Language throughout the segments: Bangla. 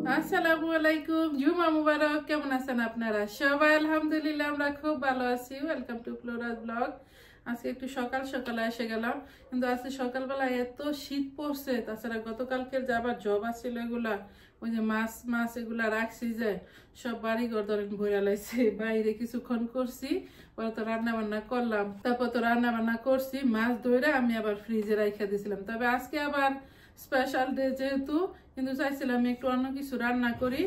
আসসালামু আলাইকুম, জুমা মুবারক। কেমন আছেন আপনারা সবাই? আলহামদুলিল্লাহ আমরা খুব ভালো আছি। Welcome to Flora's blog. আজকে একটু সকাল সকালে এসে গেলাম, কিন্তু আজকে সকালবেলা এত শীত পড়ছে। তাছাড়া গতকালকের যে আবার জব আসছিল এগুলা, ওই যে মাছ মাছ এগুলা রাখছি যে সব বাড়ি ঘর ধরেন ভরে লাইছে। বাইরে কিছুক্ষণ করছি, পরে তো রান্না বান্না করলাম, তারপর তো রান্না বান্না করছি, মাছ ধরে আমি আবার ফ্রিজে রাখা দিয়েছিলাম। তবে আজকে আবার স্পেশাল ডে যেহেতু, কিন্তু চাইছিলাম একটু অন্য কিছু রান্না করি।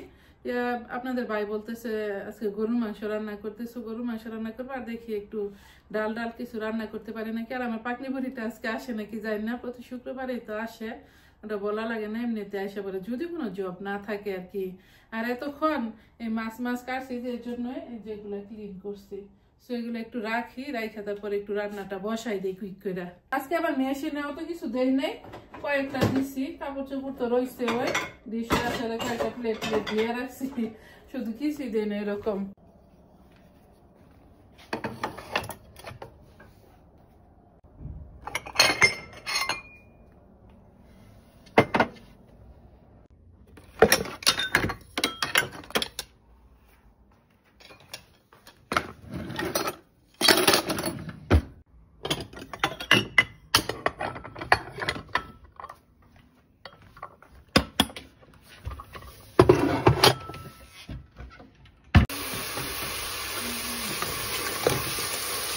আপনাদের ভাই বলতেছে আজকে গরুর মাংস রান্না করতেছো, গরুর মাংস রান্না করবো, আর দেখি একটু ডাল ডাল কিছু রান্না করতে পারি নাকি। আর আমার পাকনি ভরিটা আজকে আসে নাকি জানি না, প্রতি শুক্রবারেই তো আসে, ওটা বলা লাগে না, এমনিতে আসে পরে যদি কোনো জব না থাকে আর কি। আর এতক্ষণ এই মাছ মাছ কাটছি যে জন্য যেগুলো ক্লিন করছি, সেগুলো একটু রাখি, রাখা তারপরে একটু রান্নাটা বসাই দিই কুইক করে। আজকে আবার মেশিনে অত কিছু দেই নেই, কয়েকটা দিছি, কাপড় চোপড় তো রয়েছে, ওই ডিশ আসলে কয়েকটা প্লেট প্লেট দিয়ে রাখছি, শুধু কিছুই দেই না এরকম।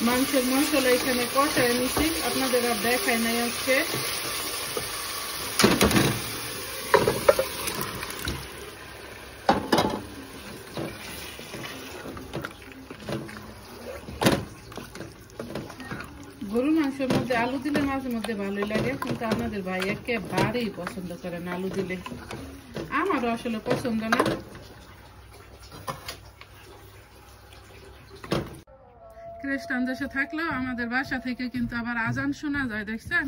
মাংসের মশলা এখানে কষায় নিচ্ছি, আপনাদের আর দেখায় নাই আজকে। গরুর মাংসের মধ্যে আলু দিলে মাঝে মধ্যে ভালোই লাগে, কিন্তু আপনাদের ভাই একেবারেই পছন্দ করে না আলু দিলে, আমারও আসলে পছন্দ না। খ্রিস্টান দেশে থাকলেও আমাদের বাসা থেকে কিন্তু আবার আজান শোনা যায়, দেখছেন?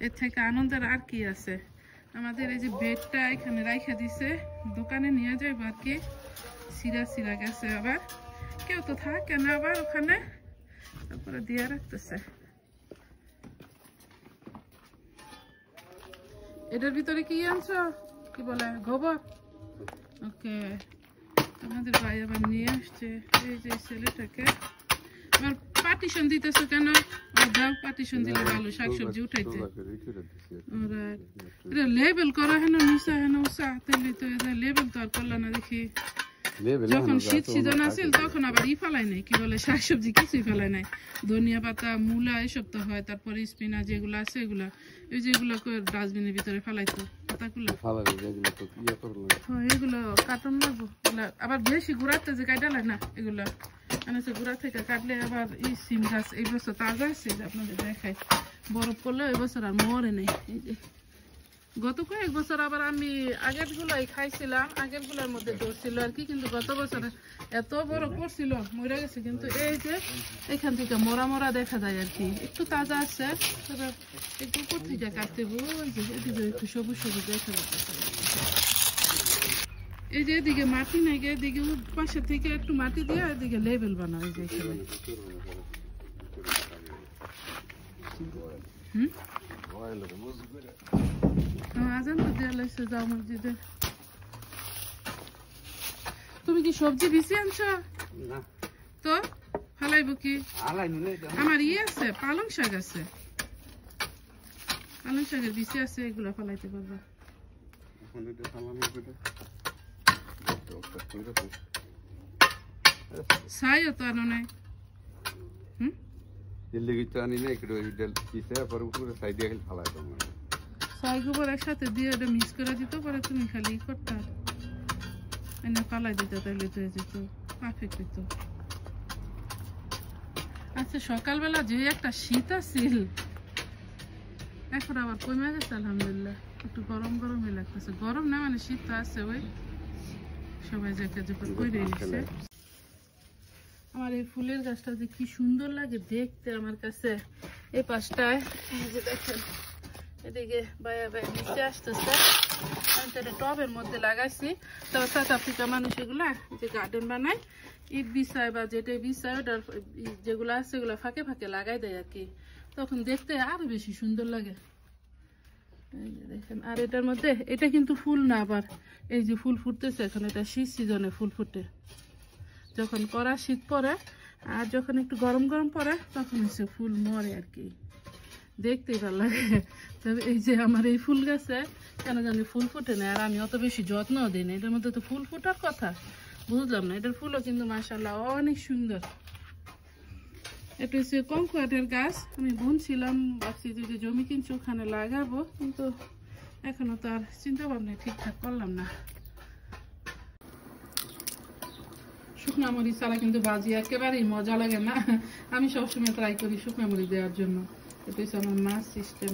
এর থেকে আনন্দের আর কি আছে। আমাদের এই যে বেডটা এখানে রাইখা দিছে, দোকানে নিয়ে যাইব আর কি। সিরা সিরা গেছে, আবার কেউ তো থাকে না আবার ওখানে, তারপরে দিয়ে রাখতেছে। এটার ভিতরে কি আনছো, কি বলে, গোবর? ওকে, আমাদের ভাই আবার নিয়ে আসছে এই যে ছেলেটাকে। আবার পার্টিশন দিতেছো কেন? দাও, পার্টিশন দিলে ভালো, শাকসবজি উঠাইতে। এটা লেবেল করা হেন নিচা হেন উষা, তাহলে তো এটা লেবেল তো আর করলা না দেখি। যখন শীত সিজন আসিল তখন আবার ফেলাই নাই, কি বলে, শাকসবজি কিছুই ফেলাই নাই। ধনিয়া পাতা, মূলা এসব তো হয়, তারপরে স্পিনাচ যেগুলো আছে এগুলা, এই যেগুলো ডাস্টবিনের ভিতরে ফেলাইতো পাতাগুলো, এগুলো কাটন লাগবো। আবার বেশি গুড়াতে যে কাটালে না, এগুলো গুড়া থেকে কাটলে আবার এই সিম গাছ এই বছর তাজা আছে, আপনাদের দেখাই, বরফ করলে এই বছর আর মরে নেই। এই যে গত কয়েক বছর আবার আমি আগের গুলাই খাইছিলাম, আগের গুলার মধ্যে ধরছিল আর কি, কিন্তু গত বছর এত বড় করছিল, মরে গেছে। কিন্তু এই যে এখান থেকে মরা মরা দেখা যায় আর কি, একটু তাজা আছে, একটু উপর থেকে কাটতে এদিকে একটু সবুজ সবুজ দেখা যাচ্ছে। এই যে এদিকে মাটি নাই, এদিকে পাশে থেকে একটু মাটি দিয়ে এদিকে লেবেল বানা হয়ে যায়। আজান তো দেওয়া লাগছে, যাও মসজিদে। তুমি কি সবজি বিছি আনছো? তো ফালাইব কি? আমার ইয়ে আছে, পালং শাক আছে, পালং শাকের বিচি আছে, এগুলো ফালাইতে পারবা। ছাইও তো আনো নাই, ছাই গোবর একসাথে দিয়ে এটা মিক্স করে দিত, পরে তুমি খালি করতে এনে ফালাই দিতে, তাইলে তো যেত পারফেক্ট হইতো। আচ্ছা, সকালবেলা যে একটা শীত আসছিল, এখন আবার কমে গেছে আলহামদুলিল্লাহ, একটু গরম গরমই লাগতেছে। গরম না মানে শীত তো আছে, ওই সবাই জ্যাকেট জ্যাকেট করে নিচ্ছে। আমার এই ফুলের গাছটা যে কি সুন্দর লাগে দেখতে আমার কাছে। এই পাশটায় দেখেন, এদিকে বায়া বায়া নিচে আসতেছে, আমি তো এটা টবের মধ্যে লাগাইছি। তবে সাউথ আফ্রিকা মানুষ এগুলা যে গার্ডেন বানায়, ইট বিছায় বা যেটা বিছায়, ওটার যেগুলো আছে সেগুলো ফাঁকে ফাঁকে লাগাই দেয় আর কি, তখন দেখতে আরো বেশি সুন্দর লাগে। এই যে দেখেন, আর এটার মধ্যে এটা কিন্তু ফুল না, আবার এই যে ফুল ফুটতেছে এখন, এটা শীত সিজনে ফুল ফুটে, যখন কড়া শীত পড়ে আর যখন একটু গরম গরম পড়ে তখন হচ্ছে ফুল মরে আর কি, দেখতেই ভালো লাগে। তবে এই যে আমার এই ফুল গাছে কেন জানি ফুল ফুটে না, আর আমি অত বেশি যত্নও দিই না, এটার মধ্যে তো ফুল ফোটার কথা, বুঝলাম না। এটার ফুলও কিন্তু মাশাআল্লাহ অনেক সুন্দর। এটা হচ্ছে কংকুয়াটের গাছ, আমি বুনছিলাম, ভাবছি যে জমি কিনছি ওখানে লাগাবো, কিন্তু এখনো তো আর চিন্তা ভাবনা ঠিকঠাক করলাম না। শুকনা মরিচ ছাড়া কিন্তু ভাজি একেবারেই মজা লাগে না, আমি সবসময় ট্রাই করি শুকনা মরিচ দেওয়ার জন্য। এটা হচ্ছে আমার মাছ সিস্টেম।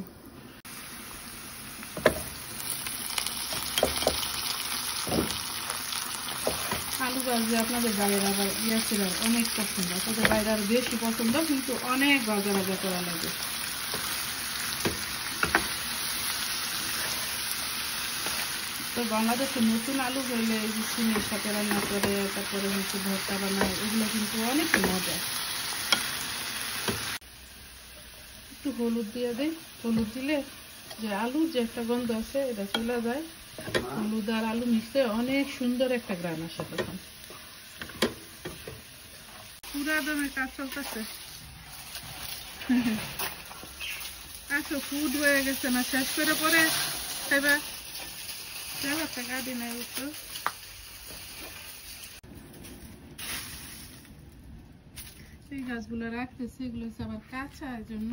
আলু ভাজি আপনাদের বাইরে আবার ইয়াসিরা অনেক পছন্দ, আপনাদের বাইরে আরো বেশি পছন্দ, কিন্তু অনেক ভাজা ভাজা করা লাগে। তো বাংলাদেশে নতুন আলু হইলে এই যে সিমের সাথে রান্না করে, তারপরে হচ্ছে ভর্তা বানায়, এগুলো কিন্তু অনেক মজা। একটু হলুদ দিয়ে দেয়, হলুদ দিলে যে আলুর যে একটা গন্ধ আছে এটা চলে যায়, হলুদ আর আলু মিশতে অনেক সুন্দর একটা গ্রান আসে তখন। পুরা দমে কাজ চলতেছে। আচ্ছা ফুড হয়ে গেছে না, শেষ করে পরে খাইবা, গাড়ি নাই একটু। এই গাছগুলো রাখতেছি, এগুলো হচ্ছে আবার কাঁচা, এর জন্য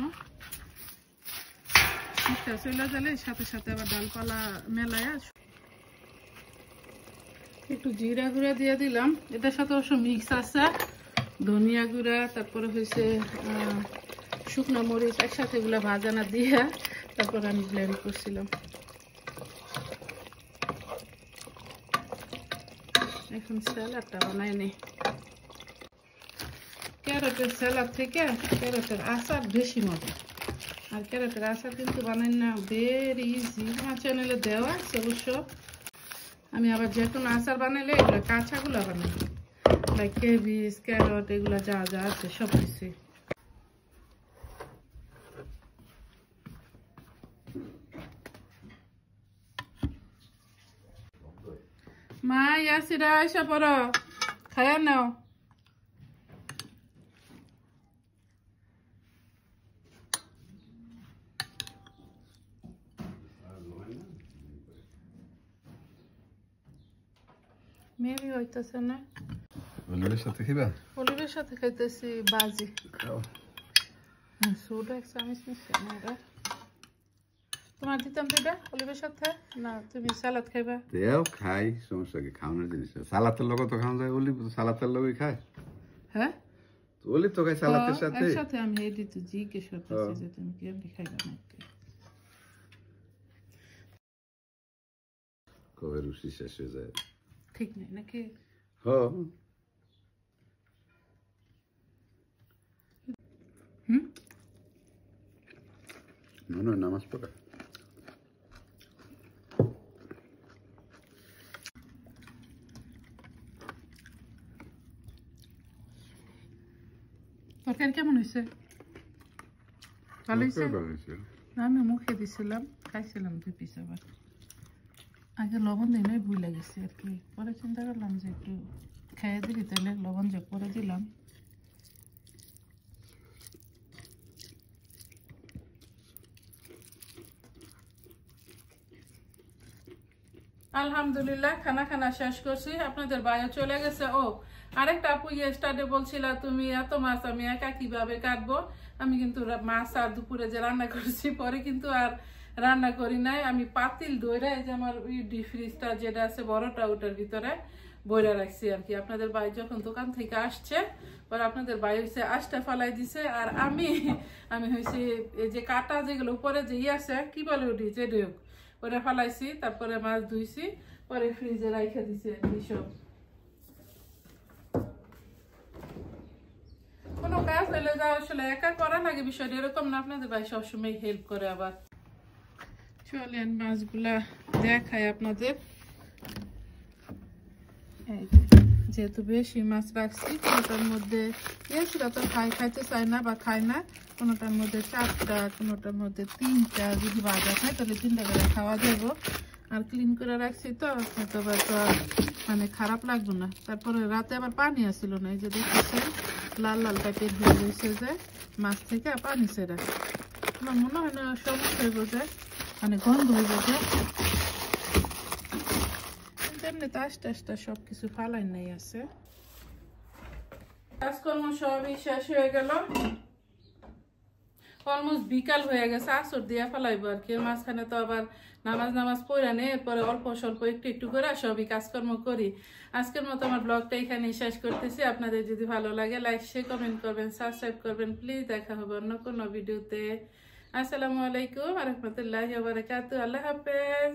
শীতটা চলে গেলে সাথে সাথে আবার ডালপালা মেলায় একটু জিরা গুঁড়া দিয়ে দিলাম, এটার সাথে অবশ্য মিক্স আছে ধনিয়া গুঁড়া, তারপরে হয়েছে শুকনো মরিচ, একসাথে এগুলো ভাজানা দিয়ে তারপর আমি ব্লেন্ড করছিলাম। এখন স্যালাডটা বানাই নি। ক্যারটের স্যালাড থেকে ক্যারটের আচার বেশি মজা, আর ক্যারটের আচার কিন্তু বানাই না ভেরি ইজি, আমার চ্যানেলে দেওয়া আছে অবশ্য। আমি আবার যে কোনো আচার বানাইলে এগুলো কাঁচাগুলো বানাই, লাইক কেবিজ, ক্যারট, এগুলো যা যা আছে সব কিছুই। মা ইয়াসিরা এসে পড়ো, খায়া নাও। মেবি হইতেছে না, অলিভের সাথে খাইবা? অলিভের সাথে খাইতেছি বাজি। সোডা এক চামচ নিচ্ছে না, এটা তোমার দিতাম তো, এটা অলিভের সাথে না, তুমি সালাদ খাইবা? দেও খাই, সমস্যা কি, খাওয়ানোর জিনিস। সালাতের লগে তো খাওয়া যায়, অলিভ তো সালাতের লগে খায়। হ্যাঁ অলিভ তো খাই সালাতের সাথে। একসাথে আমি এটি তো জিজ্ঞেস করতেছি যে তুমি কেমনি খাইবা নাকি। কবে রুচি শেষ হয়ে যায় ঠিক নেই নাকি? হ্যাঁ। না নামাজ পড়া তরকারি কেমন হয়েছে? ভালো হয়েছে? আমি মুখে দিছিলাম, খাইছিলাম 2 পিস, আবার আগে লবণ দিই নাই, ভুলে গেছি আর কি, পরে চিন্তা করলাম যে একটু খেয়ে দিলি তাহলে লবণ যোগ করে দিলাম। আলহামদুলিল্লাহ খানা শেষ করছি, আপনাদের বাইরে চলে গেছে। ও আরেকটা আপু স্টার্টে বলছিল তুমি এত মাছ আমি একা কিভাবে কাটবো, আমি কিন্তু মাছ আর দুপুরে যে রান্না করছি পরে কিন্তু আর রান্না করি নাই, আমি পাতিল দইরা এই যে আমার ডিপ ফ্রিজটা যেটা আছে বড়টা, ওটার ভিতরে বইরা রাখছি আর কি। আপনাদের ভাই যখন দোকান থেকে আসছে পরে আপনাদের ভাই হয়েছে আশটা ফালাই দিছে, আর আমি হয়েছে এই যে কাটা যেগুলো উপরে যে আছে কি বলে ওটি যে ঢেউক ওটা ফালাইছি, তারপরে মাছ ধুইছি, পরে ফ্রিজে রাইখা দিছি এইসব। কোনো কাজ হলে যা আসলে একা করা লাগে বিষয়টা এরকম না, আপনাদের ভাই সবসময় হেল্প করে। আবার চলেন মাছগুলা দেখাই আপনাদের। এই যেহেতু বেশি মাছ রাখছি, কোনোটার মধ্যে বেশিরা তো খাইতে চায় না বা খায় না, কোনোটার মধ্যে 4টা, কোনোটার মধ্যে 3টা, যদি ভাজা খায় তাহলে 3টা করে খাওয়া যাবো। আর ক্লিন করে রাখছি তো হয়তো মানে খারাপ লাগবে না। তারপরে রাতে আবার পানি আসছিল না, এই যে দেখতেছেন লাল লাল টাইপের হয়ে গেছে যে মাছ থেকে পানি ছেড়া। আমার মনে হয় না সমস্যা হয়ে যায়, মানে গন্ধ হয়ে যায়। এমনিতে আস্তে আস্তে সবকিছু ফালাই নাই আছে। কাজকর্ম সবই শেষ হয়ে গেল, অলমোস্ট বিকাল হয়ে গেছে, আসর দিয়া ফেলাইবো আর কি। মাঝখানে তো আবার নামাজ পড়া নেই, এরপরে অল্প স্বল্প একটু করে সবই কাজকর্ম করি। আজকের মতো আমার ব্লগটা এখানেই শেষ করতেছি। আপনাদের যদি ভালো লাগে লাইক শেয়ার কমেন্ট করবেন, সাবস্ক্রাইব করবেন প্লিজ। দেখা হবে অন্য কোনো ভিডিওতে। আসসালামু আলাইকুম ওয়া রাহমাতুল্লাহি ওয়া বারাকাতুহু। আল্লাহ হাফেজ।